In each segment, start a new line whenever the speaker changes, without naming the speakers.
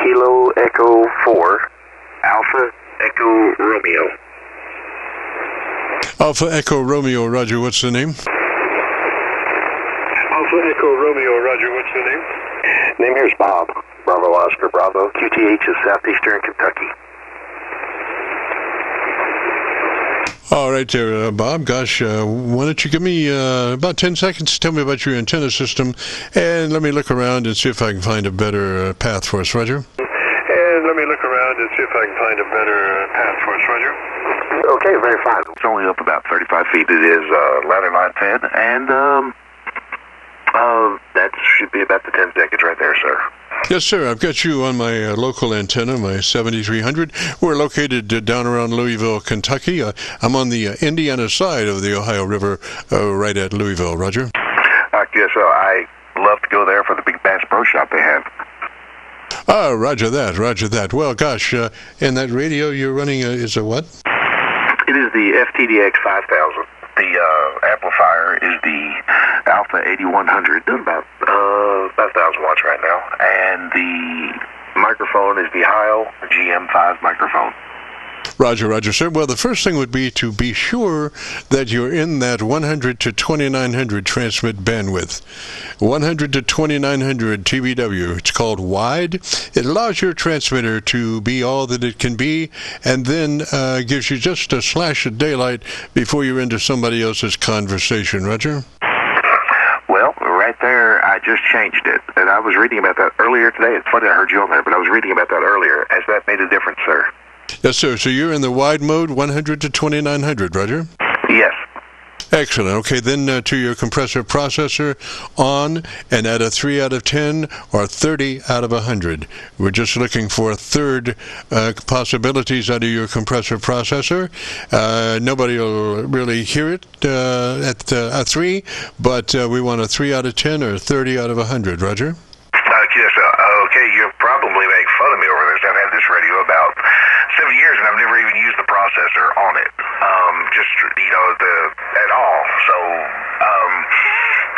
Kilo Echo 4, Alpha Echo Romeo.
Alpha Echo Romeo, Roger, what's the name?
Alpha Echo Romeo, Roger, what's the name? Name here is Bob. Bravo Oscar Bravo. QTH is Southeastern Kentucky.
All right there, Bob. Gosh, why don't you give me about 10 seconds to tell me about your antenna system, and let me look around and see if I can find a better path for us, Roger.
And let me look around and see if I can find a better path for us, Roger. Okay, very fine. It's only up about 35 feet. It is ladder line 10, and that should be about the 10 seconds right there, sir.
Yes, sir. I've got you on my local antenna, my 7300. We're located down around Louisville, Kentucky. I'm on the Indiana side of the Ohio River, right at Louisville, Roger.
Yes, I love to go there for the big Bass Pro Shop they have.
Ah, roger that, roger that. Well, gosh, and that radio you're running is a what?
It is the FTDX 5000. The amplifier is the Alpha 8100, doing about 5,000 watts right now, and the microphone is the Heil GM5 microphone.
Roger, roger, sir. Well, the first thing would be to be sure that you're in that 100 to 2900 transmit bandwidth. 100 to 2900 TBW. It's called wide. It allows your transmitter to be all that it can be, and then gives you just a slash of daylight before you're into somebody else's conversation. Roger?
Well, right there, I just changed it, and I was reading about that earlier today. It's funny I heard you on there, but I was reading about that earlier. Has that made a difference, sir?
Yes, sir. So you're in the wide mode, 100 to 2900, Roger?
Yes.
Excellent. Okay, then to your compressor processor on, and at a 3 out of 10 or 30 out of 100. We're just looking for third possibilities out of your compressor processor. Nobody will really hear it at a 3, but we want a 3 out of 10 or 30 out of 100. Roger?
Yes, okay, you'll probably make fun of me over this. I've had this radio about 7 years, and I've never even used the processor on it, at all. So,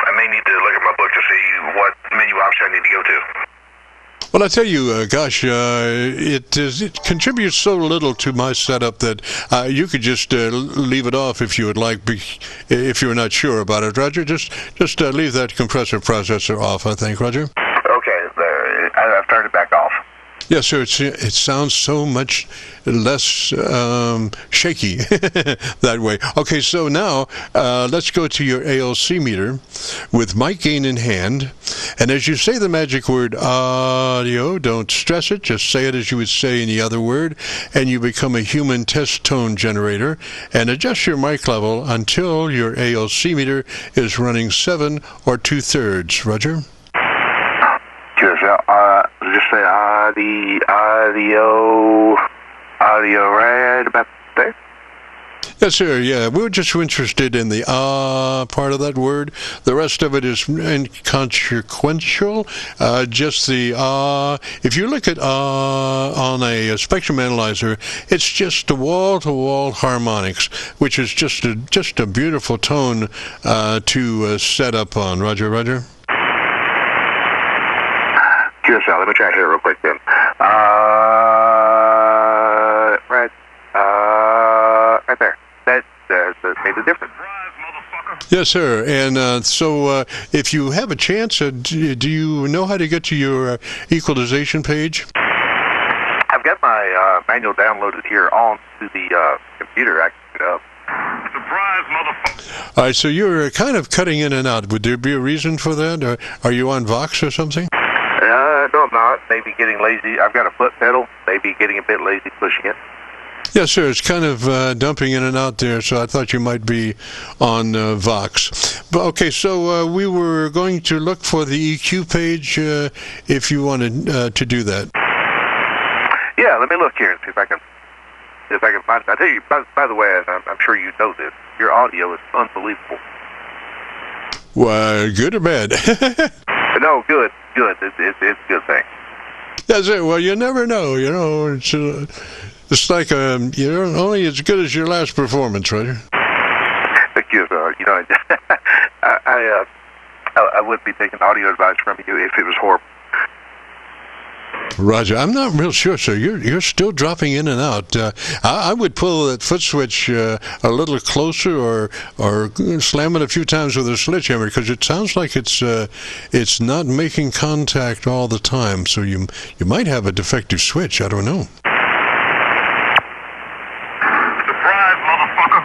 I may need to look at my book to see what menu option I need to go to.
Well, I tell you, gosh, it contributes so little to my setup that you could just leave it off if you would like, if you're not sure about it, Roger. Just leave that compressor processor off, I think, Roger.
Okay, I've turned it back off.
Yes, sir. It sounds so much less shaky that way. Okay, so now let's go to your ALC meter with mic gain in hand. And as you say the magic word audio, don't stress it. Just say it as you would say any other word. And you become a human test tone generator. And adjust your mic level until your ALC meter is running 7 or 2/3. Roger?
Just say audio right about there.
Yes, sir. Yeah, we're just interested in the part of that word. The rest of it is inconsequential. Just the if you look at on a spectrum analyzer, it's just the wall-to-wall harmonics, which is just a beautiful tone to set up on. Roger, Roger.
QSL, let me try it here real quick then. Right there. That made a difference.
Yes, sir. And so if you have a chance, do you know how to get to your equalization page?
I've got my manual downloaded here onto the computer. I can get it up. Surprise, motherfucker.
All right, so you're kind of cutting in and out. Would there be a reason for that? Or are you on Vox or something?
No, I'm not. Maybe getting lazy. I've got a foot pedal. Maybe getting a bit lazy pushing it.
Yes, sir. It's kind of dumping in and out there, so I thought you might be on Vox. But, okay, so we were going to look for the EQ page if you wanted to do that.
Yeah, let me look here and see if I can find it. I tell you, by the way, I'm sure you know this, your audio is unbelievable.
Well, good or bad?
No, good. It's a good thing.
That's it. Well, you never know. It's like you're only as good as your last performance, right?
Thank you. I wouldn't be taking audio advice from you if it was horrible.
Roger, I'm not real sure, sir. You're still dropping in and out. I would pull that foot switch a little closer, or slam it a few times with a sledgehammer, because it sounds like it's not making contact all the time. So you might have a defective switch. I don't know.
Surprise, motherfucker!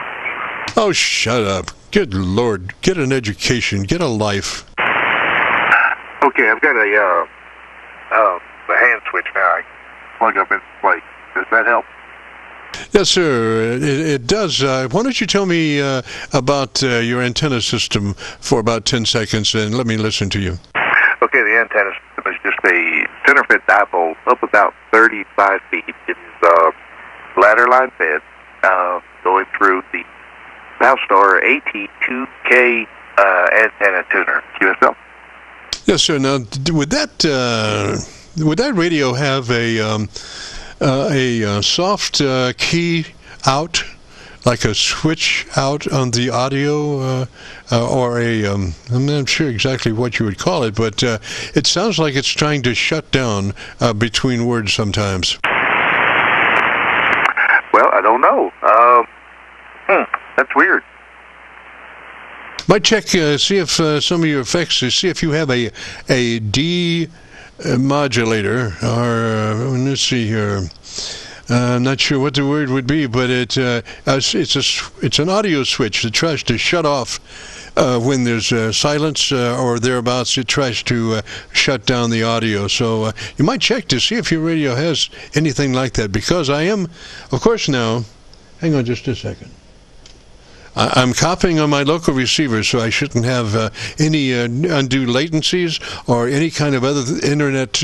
Oh, shut up! Good Lord, get an education, get a life.
Okay, I've got the hand switch now. I plug up in place. Does that help?
Yes, sir. It does. Why don't you tell me about your antenna system for about 10 seconds, and let me listen to you.
Okay, the antenna system is just a center-fit dipole up about 35 feet. It's ladder line fed, going through the Valstar AT2K antenna tuner. QSL.
Yes, sir. Now, would that radio have a soft key out, like a switch out on the audio, or I'm not sure exactly what you would call it, but it sounds like it's trying to shut down between words sometimes.
Well, I don't know. That's weird.
Might check, see if some of your effects, see if you have a demodulator, or let's see here. I'm not sure what the word would be, but it's an audio switch that tries to shut off when there's silence or thereabouts. It tries to shut down the audio. So you might check to see if your radio has anything like that, because I am, of course, now. Hang on just a second. I'm copying on my local receiver, so I shouldn't have any undue latencies or any kind of other internet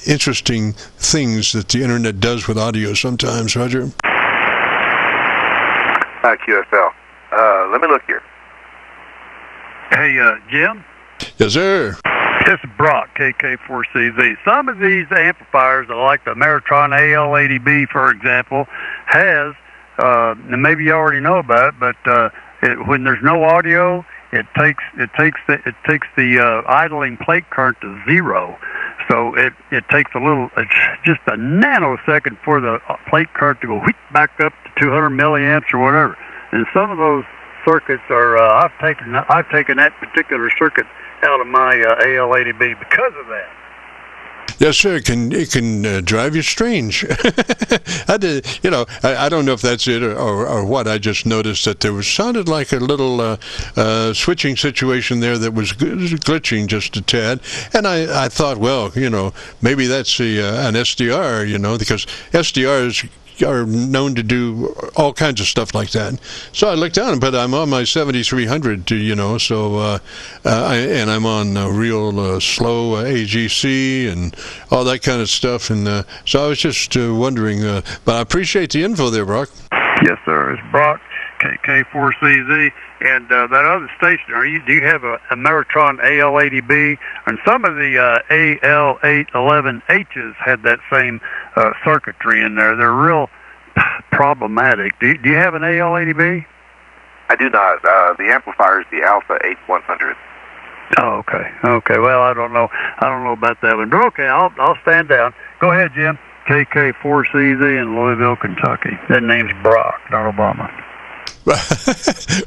interesting things that the internet does with audio sometimes. Roger.
QSL. Let me look here.
Hey, Jim?
Yes, sir.
This is Bob-Ke4Aer. Some of these amplifiers, like the Meritron AL80B, for example, has, and maybe you already know about it, but when there's no audio, it takes the idling plate current to 0. So it takes it's just a nanosecond for the plate current to go back up to 200 milliamps or whatever. And some of those circuits are I've taken that particular circuit out of my AL80B because of that.
Yes, sir. It can drive you strange. I don't know if that's it or what. I just noticed that there sounded like a little switching situation there that was glitching just a tad, and I thought, well, maybe that's an SDR, because SDRs are known to do all kinds of stuff like that. So I looked down, but I'm on my 7300, so and I'm on real slow AGC and all that kind of stuff, and so I was just wondering, but I appreciate the info there, Brock.
Yes, sir. It's Bob-Ke4Cz, and that other station. Do you have a Meritron AL80B? And some of the AL811Hs had that same circuitry in there. They're real problematic. Do you have an AL80B?
I do not. The amplifier is the Alpha 8100.
Oh, okay. Okay. Well, I don't know about that one, but okay, I'll stand down. Go ahead, Jim. K4Cz in Louisville, Kentucky. That name's Brock, not Obama.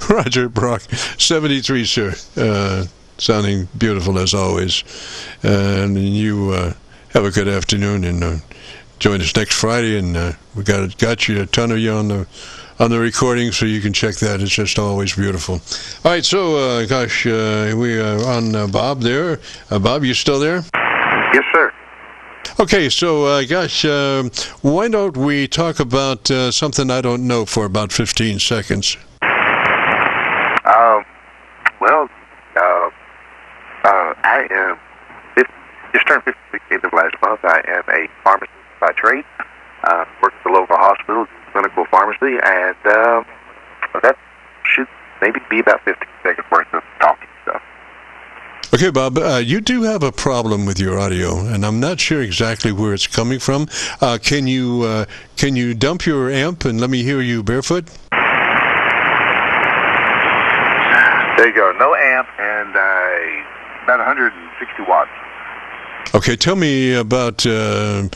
Roger, Brock. 73, sir. Sounding beautiful as always. And you have a good afternoon, and join us next Friday. And we got you a ton of you on the recording, so you can check that. It's just always beautiful. All right, so we are on Bob there. Bob, you still there?
Yes, sir.
Okay, so why don't we talk about something I don't know for about 15 seconds?
I am just turned 56 days of last month. I am a pharmacist by trade. Work at the local hospital, clinical pharmacy, and that should maybe be about 15 seconds worth of talking stuff.
Okay, Bob, you do have a problem with your audio, and I'm not sure exactly where it's coming from. Can you dump your amp and let me hear you barefoot?
There you go. No amp and about 160 watts.
Okay, tell me about your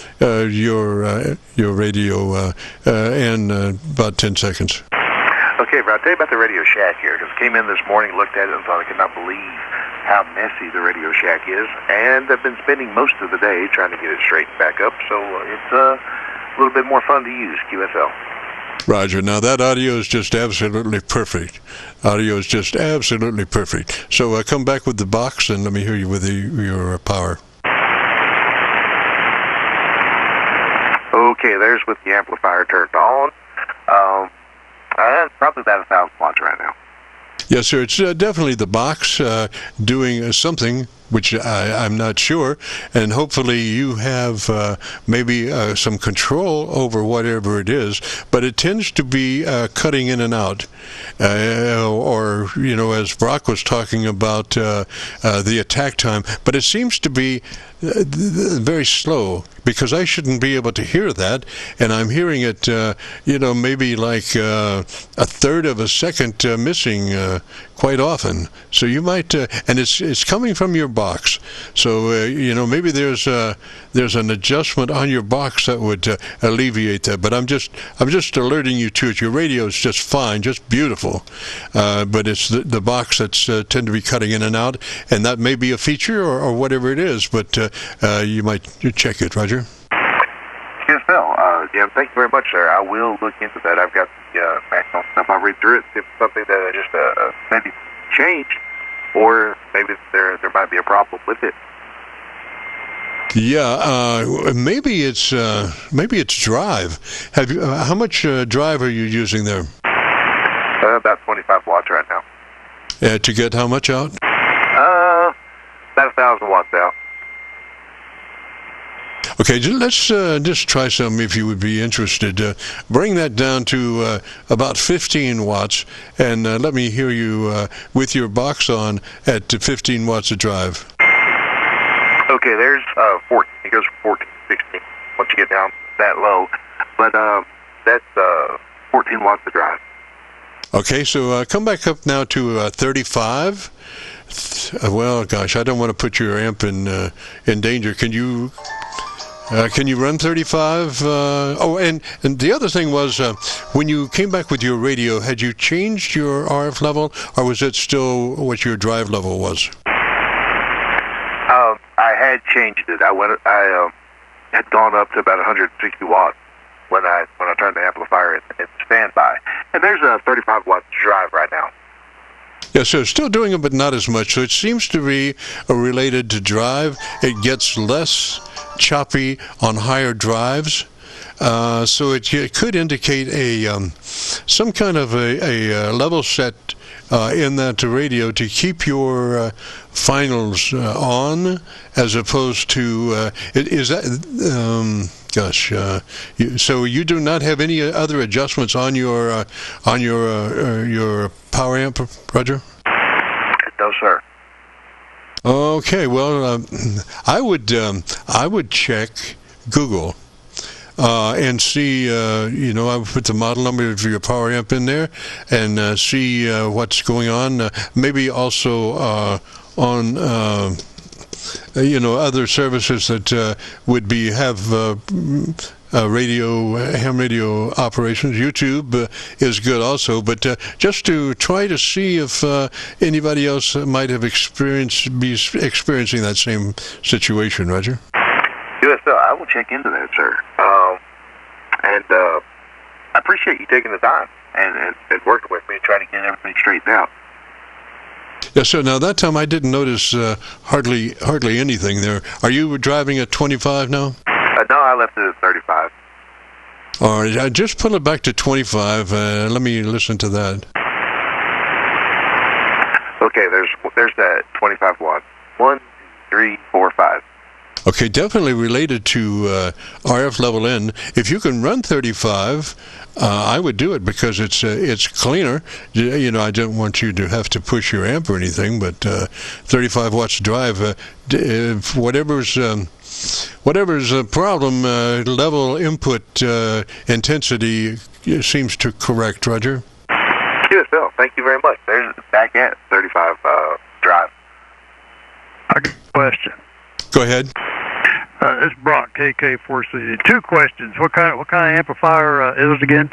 radio in about 10 seconds.
Okay, but I'll tell you about the Radio Shack here, because I came in this morning, looked at it, and thought I could not believe how messy the Radio Shack is, and I've been spending most of the day trying to get it straightened back up, so it's a little bit more fun to use, QSL.
Roger. Now, that audio is just absolutely perfect. Audio is just absolutely perfect. So come back with the box, and let me hear you with your power.
Okay, there's with the amplifier turned on. Probably about 1,000 watts right now.
Yes, sir. It's definitely the box doing something, which I'm not sure, and hopefully you have maybe some control over whatever it is, but it tends to be cutting in and out, or, as Brock was talking about the attack time, but it seems to be very slow, because I shouldn't be able to hear that, and I'm hearing it, maybe like a third of a second missing quite often. So you might, and it's coming from your box. So maybe there's an adjustment on your box that would alleviate that. But I'm just alerting you to it. Your radio is just fine, just beautiful, but it's the box that's tend to be cutting in and out, and that may be a feature or whatever it is. But you might check it, Roger.
Yes, Phil. Thank you very much, sir. I will look into that. I've got the manual stuff. I'll read through it, see if it's something that I just maybe changed, or maybe there might be a problem with it.
Yeah, maybe it's drive. Have you? How much drive are you using there?
About 25 watts right now.
To get how much out?
About 1,000 watts out.
Okay, let's just try something if you would be interested. Bring that down to about 15 watts, and let me hear you with your box on at 15 watts of drive.
Okay, there's 14. It goes from 14 to 16 once you get down that low. But that's 14 watts of drive.
Okay, so come back up now to 35. Well, gosh, I don't want to put your amp in danger. Can you run 35? And the other thing was, when you came back with your radio, had you changed your RF level, or was it still what your drive level was?
I had changed it. I had gone up to about 160 watts when I turned the amplifier in standby, and there's a 35 watt drive right now.
Yeah, so it's still doing it, but not as much. So it seems to be related to drive. It gets less choppy on higher drives. So it could indicate some kind of a level set in that radio to keep your finals on, as opposed to is that so you do not have any other adjustments on your power amp, Roger?
No, sir.
Okay, well, I would check Google and see, I would put the model number of your power amp in there and see what's going on. Maybe also on other services that would have ham radio operations. YouTube is good also, but just to try to see if anybody else might have experiencing that same situation, Roger.
Yes, sir. I will check into that, sir. And I appreciate you taking the time and working with me, trying to get everything straightened out.
Yes, sir. Now, that time I didn't notice hardly anything there. Are you driving at 25 now?
No, I left it at 35.
All right, just pull it back to 25. Let me listen to that.
Okay, there's that 25 watts. 1, 2, 3, 4, 5.
Okay, definitely related to RF level N. If you can run 35, I would do it because it's cleaner. I don't want you to have to push your amp or anything, but 35 watts drive, whatever's a problem, level input intensity seems to correct, Roger.
Yes, Phil. Thank you very much. There's back at 35 drive.
I got a question.
Go ahead.
It's Bob-Ke4Aer. Two questions. What kind of amplifier is it again?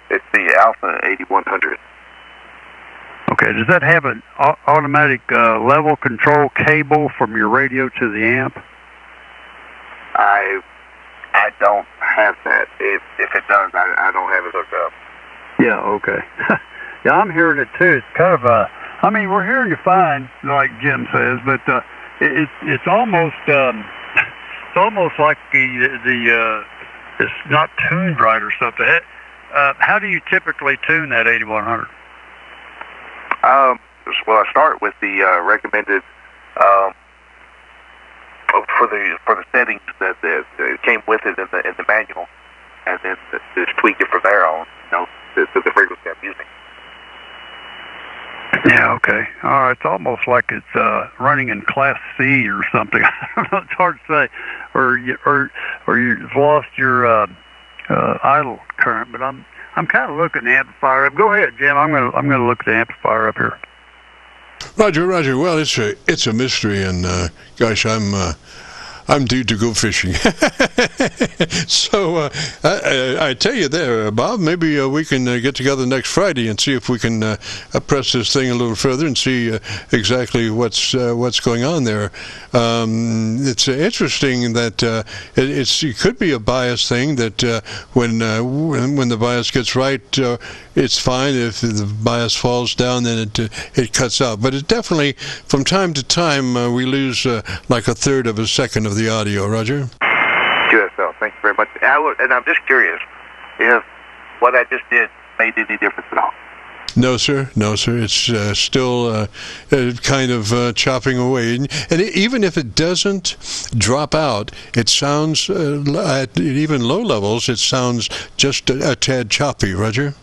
It's the Alpha 8100.
Okay. Does that have an automatic level control cable from your radio to the amp?
I don't have that. If it does, I don't have it hooked up.
Yeah. Okay. Yeah, I'm hearing it too. It's kind of I mean, we're hearing you fine, like Jim says, but it's almost like it's not tuned right or something. How do you typically tune that 8100?
Well, I start with the recommended for the settings that came with it in the manual, and then just tweak it from there on, to the frequency I'm using.
Yeah, okay. All right, it's almost like it's running in Class C or something. I don't know, it's hard to say. Or you've lost your idle current, but I'm kind of looking the amplifier up. Go ahead, Jim. I'm gonna look at the amplifier up here.
Roger. Well, it's a mystery, and gosh, I'm due to go fishing. So I tell you there, Bob, maybe we can get together next Friday and see if we can press this thing a little further and see exactly what's going on there. It's interesting that it could be a bias thing, that when the bias gets right, it's fine. If the bias falls down, then it cuts out. But it definitely, from time to time, we lose like a third of a second of the audio. Roger?
QSL, thank you very much. And I'm just curious if what I just did made any difference at all.
No, sir. It's still kind of chopping away. And even if it doesn't drop out, it sounds, at even low levels, it sounds just a tad choppy. Roger?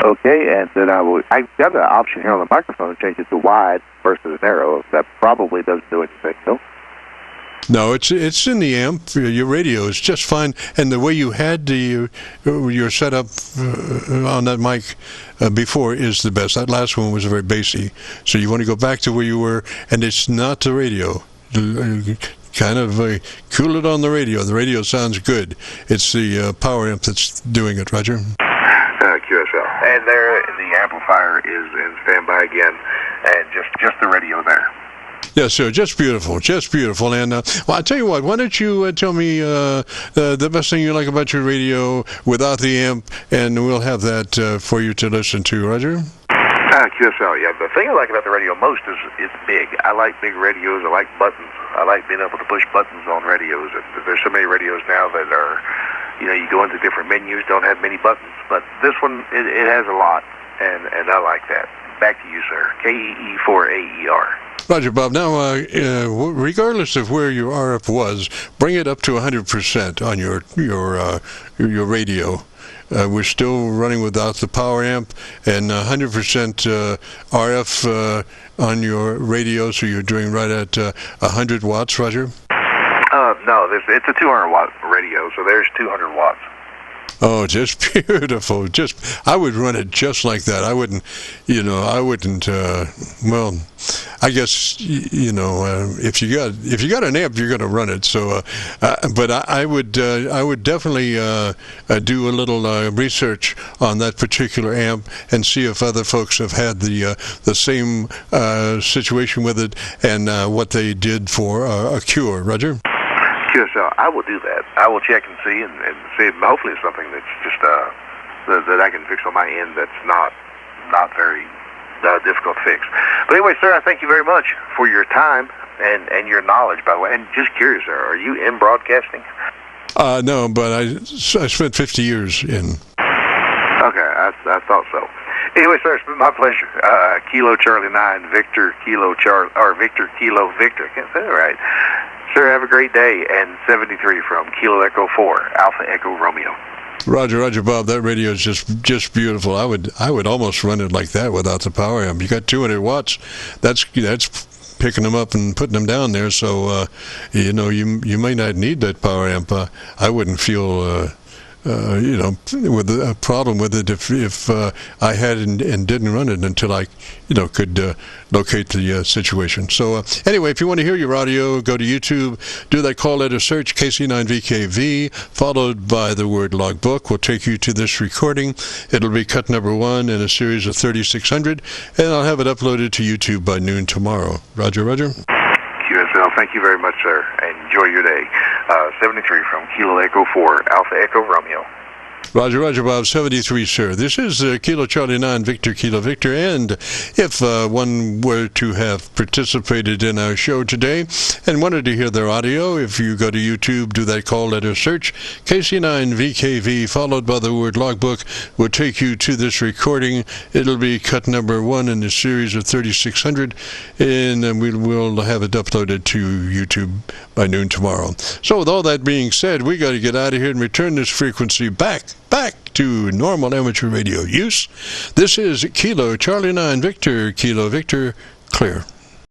Okay, and then I've got an option here on the microphone to change it to wide versus narrow. That probably doesn't do anything, no?
No, it's in the amp. Your radio is just fine, and the way you had your setup on that mic before is the best. That last one was very bassy, so you want to go back to where you were, and it's not the radio. Kind of cool it on the radio. The radio sounds good. It's the power amp that's doing it. Roger?
QSL. And there, the amplifier is in standby again, and just the radio there.
Yes, sir. Just beautiful. And well, I tell you what. Why don't you tell me the best thing you like about your radio without the amp, and we'll have that for you to listen to. Roger?
QSL. Yeah. The thing I like about the radio most is it's big. I like big radios. I like buttons. I like being able to push buttons on radios. And there's so many radios now that are, you go into different menus, don't have many buttons. But this one, it has a lot, and I like that. Back to you, sir. Qe4Aer.
Roger, Bob. Now, regardless of where your RF was, bring it up to 100% on your radio. We're still running without the power amp, and 100% RF on your radio, so you're doing right at 100 watts, Roger?
No, it's a 200-watt radio, so there's 200 watts.
Oh, just beautiful. I would run it just like that. I wouldn't, well, I guess, if you got an amp, you're going to run it. So, but I would definitely do a little research on that particular amp and see if other folks have had the same situation with it and what they did for a cure. Roger?
QSL, I will do that. I will check and see, and see if hopefully it's something that's just that I can fix on my end that's not very difficult to fix. But anyway, sir, I thank you very much for your time and your knowledge, by the way. And just curious, sir, are you in broadcasting?
No, but I spent 50 years in.
Okay, I thought so. Anyway, sir, it's been my pleasure. Kilo Charlie 9, Victor Kilo Charlie, or Victor Kilo Victor. I can't say it right. Sir, have a great day. And 73 from Kilo Echo 4, Alpha Echo Romeo.
Roger, Bob. That radio is just beautiful. I would almost run it like that without the power amp. You got 200 watts. That's picking them up and putting them down there. So you may not need that power amp. I wouldn't feel with a problem with it if I had and didn't run it until I, could locate the situation. So anyway, if you want to hear your audio, go to YouTube, do that call letter search, KC9VKV, followed by the word logbook. Will take you to this recording. It'll be cut number 1 in a series of 3600, and I'll have it uploaded to YouTube by noon tomorrow. Roger, Roger.
QSL, thank you very much, sir. Enjoy your day. 73 from Kilo Echo 4, Alpha Echo Romeo.
Roger, Roger, Bob, 73, sir. This is Kilo Charlie 9, Victor, Kilo Victor, and if one were to have participated in our show today and wanted to hear their audio, if you go to YouTube, do that call letter search, KC9VKV, followed by the word logbook, will take you to this recording. It'll be cut number 1 in the series of 3600, and we will have it uploaded to YouTube by noon tomorrow. So with all that being said, we got to get out of here and return this frequency back to normal amateur radio use. This is Kilo Charlie 9 Victor, Kilo Victor, clear.